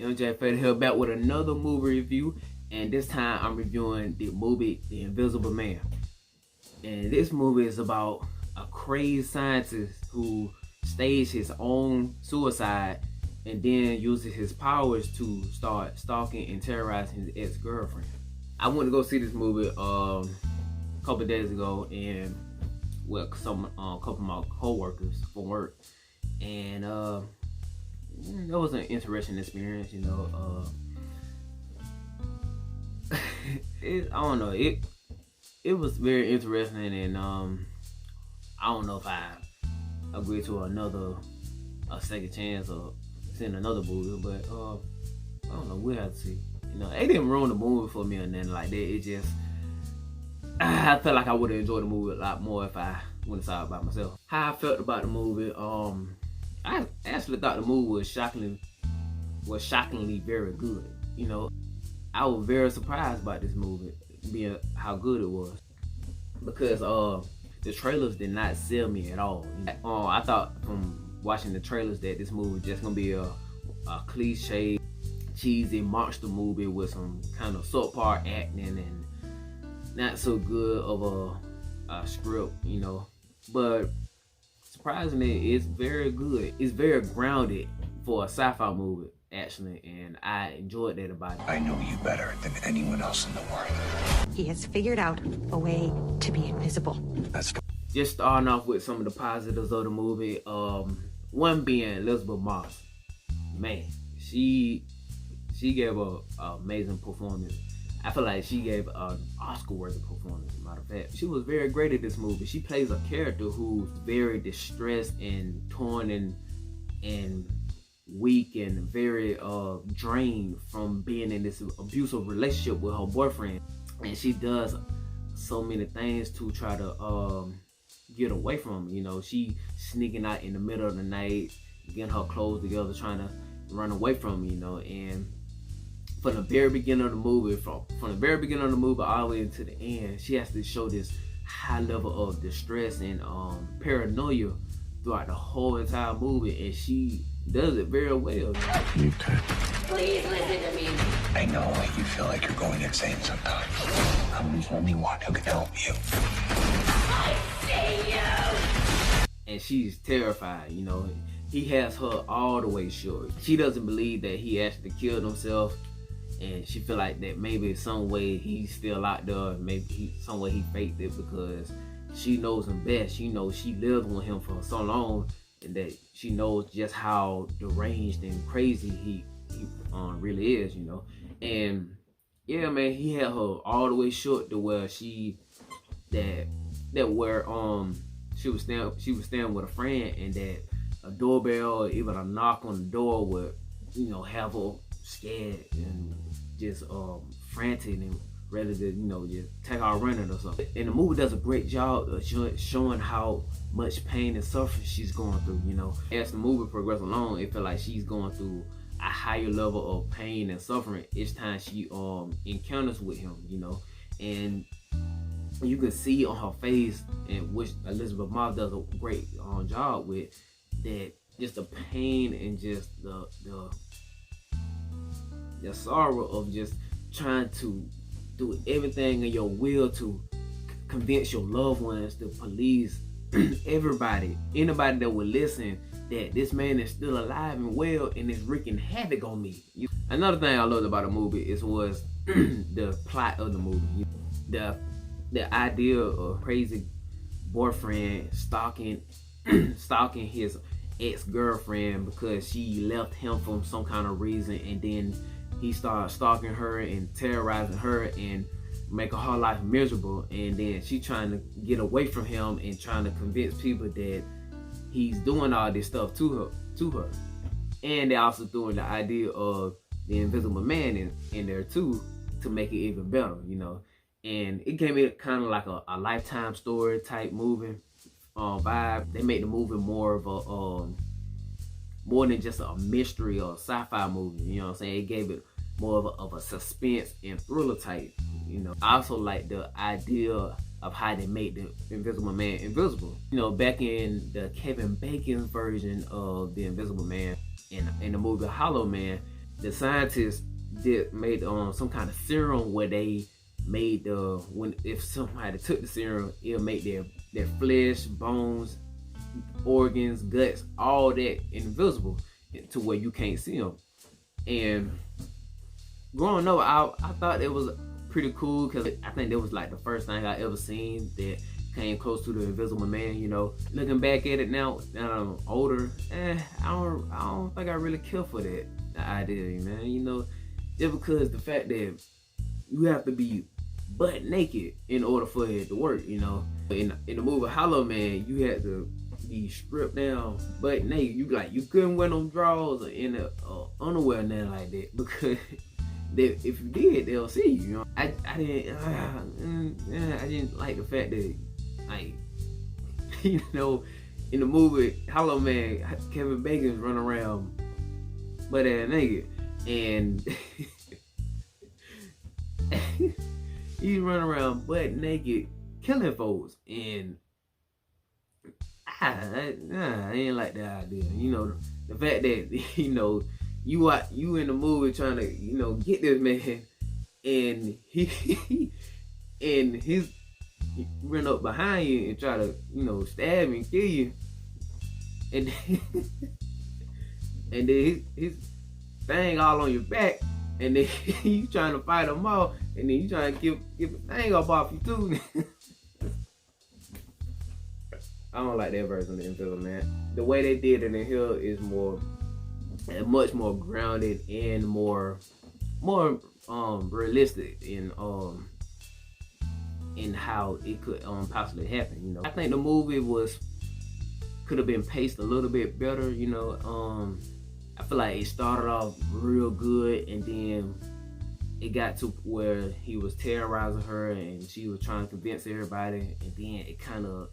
MJ Fader here, back with another movie review, and this time I'm reviewing the movie The Invisible Man. And this movie is about a crazy scientist who staged his own suicide and then uses his powers to start stalking and terrorizing his ex-girlfriend. I went to go see this movie a couple of days ago and with some couple of my co-workers from work, and it was an interesting experience, you know. I don't know, it was very interesting, and I don't know if I agree to a second chance or seeing another movie, but I don't know, we'll have to see. You know, it didn't ruin the movie for me or nothing like that. It just, I felt like I would have enjoyed the movie a lot more if I went and saw it by myself. How I felt about the movie, I actually thought the movie was shockingly very good. You know, I was very surprised about this movie being how good it was, because the trailers did not sell me at all. I thought from watching the trailers that this movie was just gonna be a cliche, cheesy monster movie with some kind of subpar acting and not so good of a script, you know. But surprisingly, it's very good. It's very grounded for a sci-fi movie, actually, and I enjoyed that about it. I know you better than anyone else in the world. He has figured out a way to be invisible. Let's go. Just starting off with some of the positives of the movie. One being Elisabeth Moss. Man, she gave an amazing performance. I feel like she gave an Oscar-worthy performance, as a matter of fact. She was very great at this movie. She plays a character who's very distressed and torn and weak and very drained from being in this abusive relationship with her boyfriend. And she does so many things to try to get away from him. You know, she sneaking out in the middle of the night, getting her clothes together, trying to run away from him, you know. And from the very beginning of the movie, from the very beginning of the movie all the way into the end, she has to show this high level of distress and paranoia throughout the whole entire movie, and she does it very well. You could. Please listen to me. I know you feel like you're going insane sometimes. I'm the only one who can help you. I see you. And she's terrified, you know. He has her all the way sure. She doesn't believe that he actually killed himself, and she feel like that maybe some way he's still out there. Maybe some way he faked it, because she knows him best. She knows she lived with him for so long, and that she knows just how deranged and crazy he really is, you know. And yeah, man, he had her all the way short to where she was staying with a friend, and that a doorbell or even a knock on the door would, you know, have her scared and just frantic and ready to, you know, just take out running or something. And the movie does a great job of showing how much pain and suffering she's going through, you know. As the movie progresses along, it feel like she's going through a higher level of pain and suffering each time she encounters with him, you know. And you can see on her face, and which Elisabeth Moss does a great job with, that just the pain and just the sorrow of just trying to do everything in your will to convince your loved ones, the police, anybody that would listen, that this man is still alive and well and is wreaking havoc on me. Another thing I loved about the movie was the plot of the movie. The idea of crazy boyfriend stalking his ex-girlfriend because she left him for some kind of reason, and then he started stalking her and terrorizing her and making her life miserable, and then she trying to get away from him and trying to convince people that he's doing all this stuff to her. And they also threw in the idea of the Invisible Man in there too, to make it even better, you know. And it gave me kind of like a Lifetime story type movie vibe. They made the movie more of a more than just a mystery or a sci-fi movie, you know what I'm saying? It gave it more of a suspense and thriller type, you know. I also like the idea of how they made the Invisible Man invisible. You know, back in the Kevin Bacon's version of the Invisible Man, in the movie Hollow Man, the scientists made some kind of serum where they made if somebody took the serum, it'll make their flesh, bones, organs, guts, all that invisible to where you can't see them. And growing up, I thought it was pretty cool because I think that was like the first thing I ever seen that came close to the Invisible Man. You know, looking back at it now that I'm older, I don't think I really care for that idea, man. You know, just because the fact that you have to be butt naked in order for it to work. You know, in the movie Hollow Man, you had to be stripped down butt naked. You couldn't wear no drawers or in the underwear and nothing like that because if you did, they'll see you. You know, I didn't like the fact that, like, you know, in the movie Hollow Man, Kevin Bacon's running around butt ass naked, and he's running around butt naked killing folks, and I ain't like that idea. You know, the fact that, you know, you in the movie trying to, you know, get this man, and he run up behind you and try to, you know, stab and kill you, and then his thing all on your back, and then you trying to fight him off, and then you trying to get the thing up off you too. I don't like that version of the Invisible Man. The way they did it in here is much more grounded and more realistic in how it could possibly happen. You know, I think the movie could have been paced a little bit better. You know, I feel like it started off real good, and then it got to where he was terrorizing her and she was trying to convince everybody, and then it kind of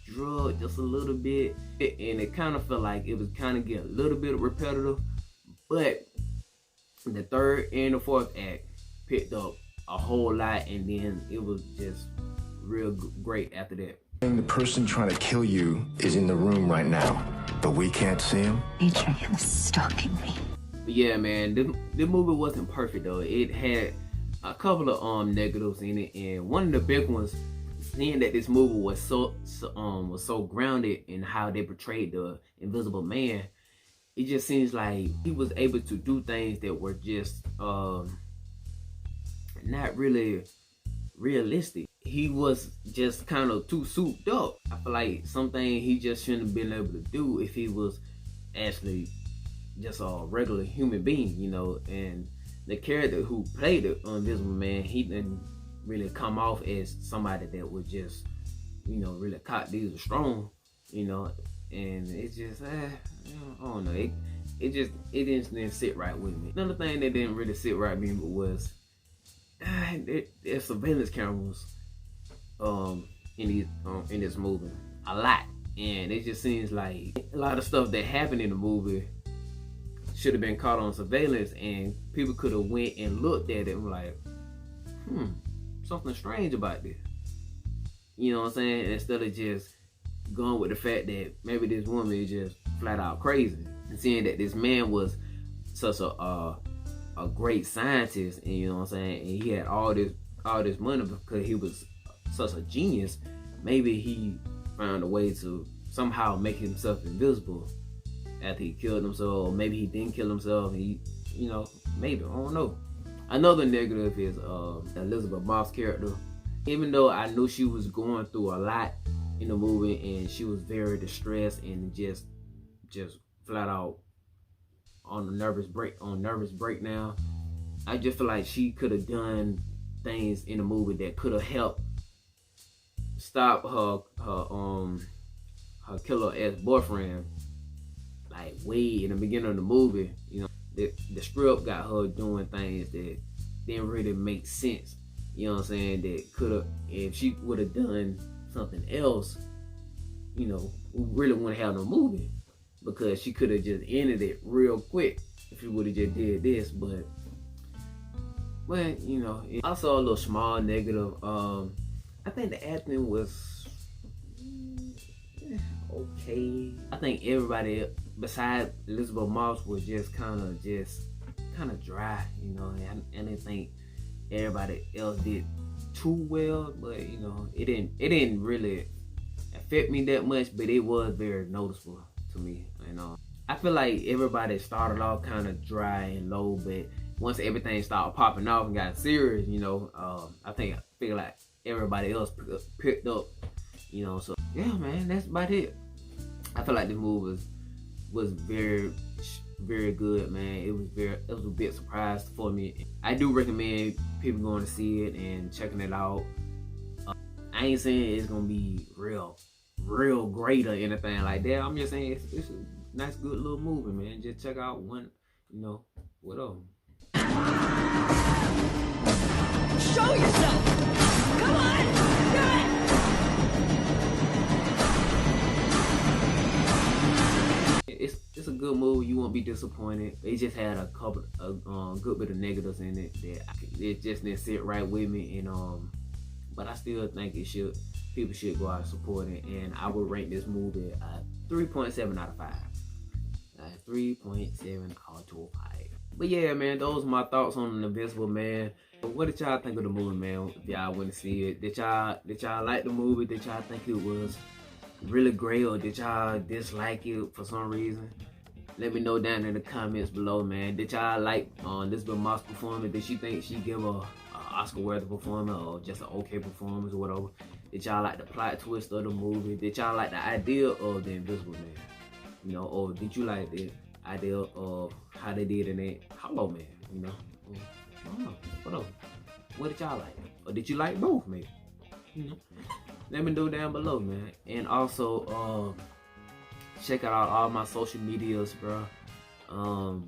drugged just a little bit, and it kind of felt like it was kind of getting a little bit repetitive. But the third and the fourth act picked up a whole lot, and then it was just real great after that. The person trying to kill you is in the room right now, but we can't see him. Adrian is stalking me. But yeah, man, the movie wasn't perfect though. It had a couple of negatives in it, and one of the big ones, seeing that this movie was so grounded in how they portrayed the Invisible Man, it just seems like he was able to do things that were just not really realistic. He was just kind of too souped up. I feel like something he just shouldn't have been able to do if he was actually just a regular human being, you know. And the character who played the Invisible Man, he didn't really come off as somebody that was just, you know, really cock-these or strong, you know. And it's just, I don't know, it didn't sit right with me. Another thing that didn't really sit right with me was their surveillance cameras in this movie a lot, and it just seems like a lot of stuff that happened in the movie should have been caught on surveillance, and people could have went and looked at it and were like, something strange about this. You know what I'm saying? Instead of just going with the fact that maybe this woman is just flat out crazy, and seeing that this man was such a great scientist, and you know what I'm saying, and he had all this money because he was such a genius. Maybe he found a way to somehow make himself invisible after he killed himself, or maybe he didn't kill himself. He, you know, maybe, I don't know. Another negative is Elizabeth Moss character. Even though I knew she was going through a lot in the movie, and she was very distressed and just flat out on a nervous breakdown, I just feel like she could have done things in the movie that could have helped stop her killer ex-boyfriend, like way in the beginning of the movie. You know, the script got her doing things that didn't really make sense. You know what I'm saying? That could have, if she would have done something else, you know, we really wouldn't have no movie, because she could have just ended it real quick if she would have just did this. But you know, also a little small negative. I think the acting was okay. I think everybody besides Elizabeth Moss was just kind of just kind of dry, you know, and I didn't think everybody else did too well, but you know, it didn't really affect me that much, but it was very noticeable to me. You know, I feel like everybody started off kind of dry and low, but once everything started popping off and got serious, you know, I feel like everybody else picked up, you know. So yeah, man, that's about it. I feel like the movie was very good, man. It was a bit surprise for me. I do recommend people going to see it and checking it out. I ain't saying it's gonna be real great or anything like that. I'm just saying it's a nice, good little movie, man. Just check out one, you know, whatever. Show yourself! Come on! Do it! It's a good movie. You won't be disappointed. It just had a good bit of negatives in it that it just didn't sit right with me, and but I still think people should go out and support it, and I would rate this movie a 3.7 out of 5. 3.7 out of 5. But yeah, man, those are my thoughts on The Invincible Man. What did y'all think of the movie, man? If y'all went to see it, did y'all like the movie? Did y'all think it was really great, or did y'all dislike it for some reason? Let me know down in the comments below, man. Did y'all like Elizabeth Moss performance? Did she think she give a Oscar-worthy performance, or just an okay performance, or whatever? Did y'all like the plot twist of the movie? Did y'all like the idea of the Invisible Man? You know, or did you like the idea of how they did in that Hollow Man? You know, I don't know. Whatever. What did y'all like? Or did you like both, maybe? You know, let me know down below, man. And also, check out all my social medias, bro. All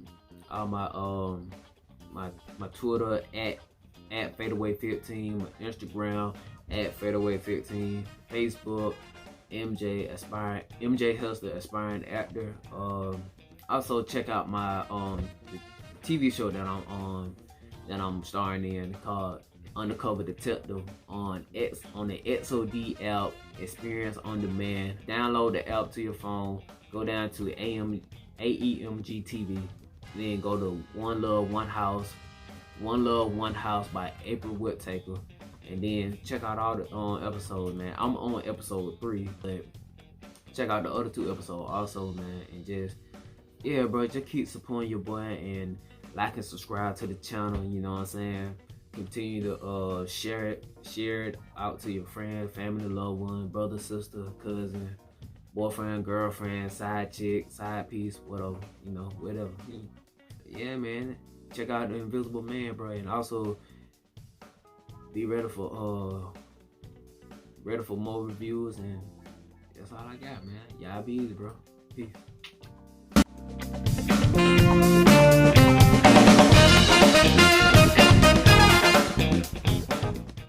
my Twitter at FadeAway15, my Instagram at FadeAway15, Facebook MJ Hester, aspiring actor. Also check out my the TV show that I'm on, that I'm starring in, called Undercover Detective on the XOD app, Experience on Demand. Download the app to your phone. Go down to AEMG TV. Then go to One Love, One House by April Whittaker. And then check out all the episodes, man. I'm on episode 3, but check out the other 2 episodes also, man. And just, yeah, bro, just keep supporting your boy and like and subscribe to the channel. You know what I'm saying? Continue to share it out to your friend, family, loved one, brother, sister, cousin, boyfriend, girlfriend, side chick, side piece, whatever, you know, whatever. Yeah, man. Check out The Invisible Man, bro, and also be ready for more reviews, and that's all I got, man. Y'all be easy, bro. Peace.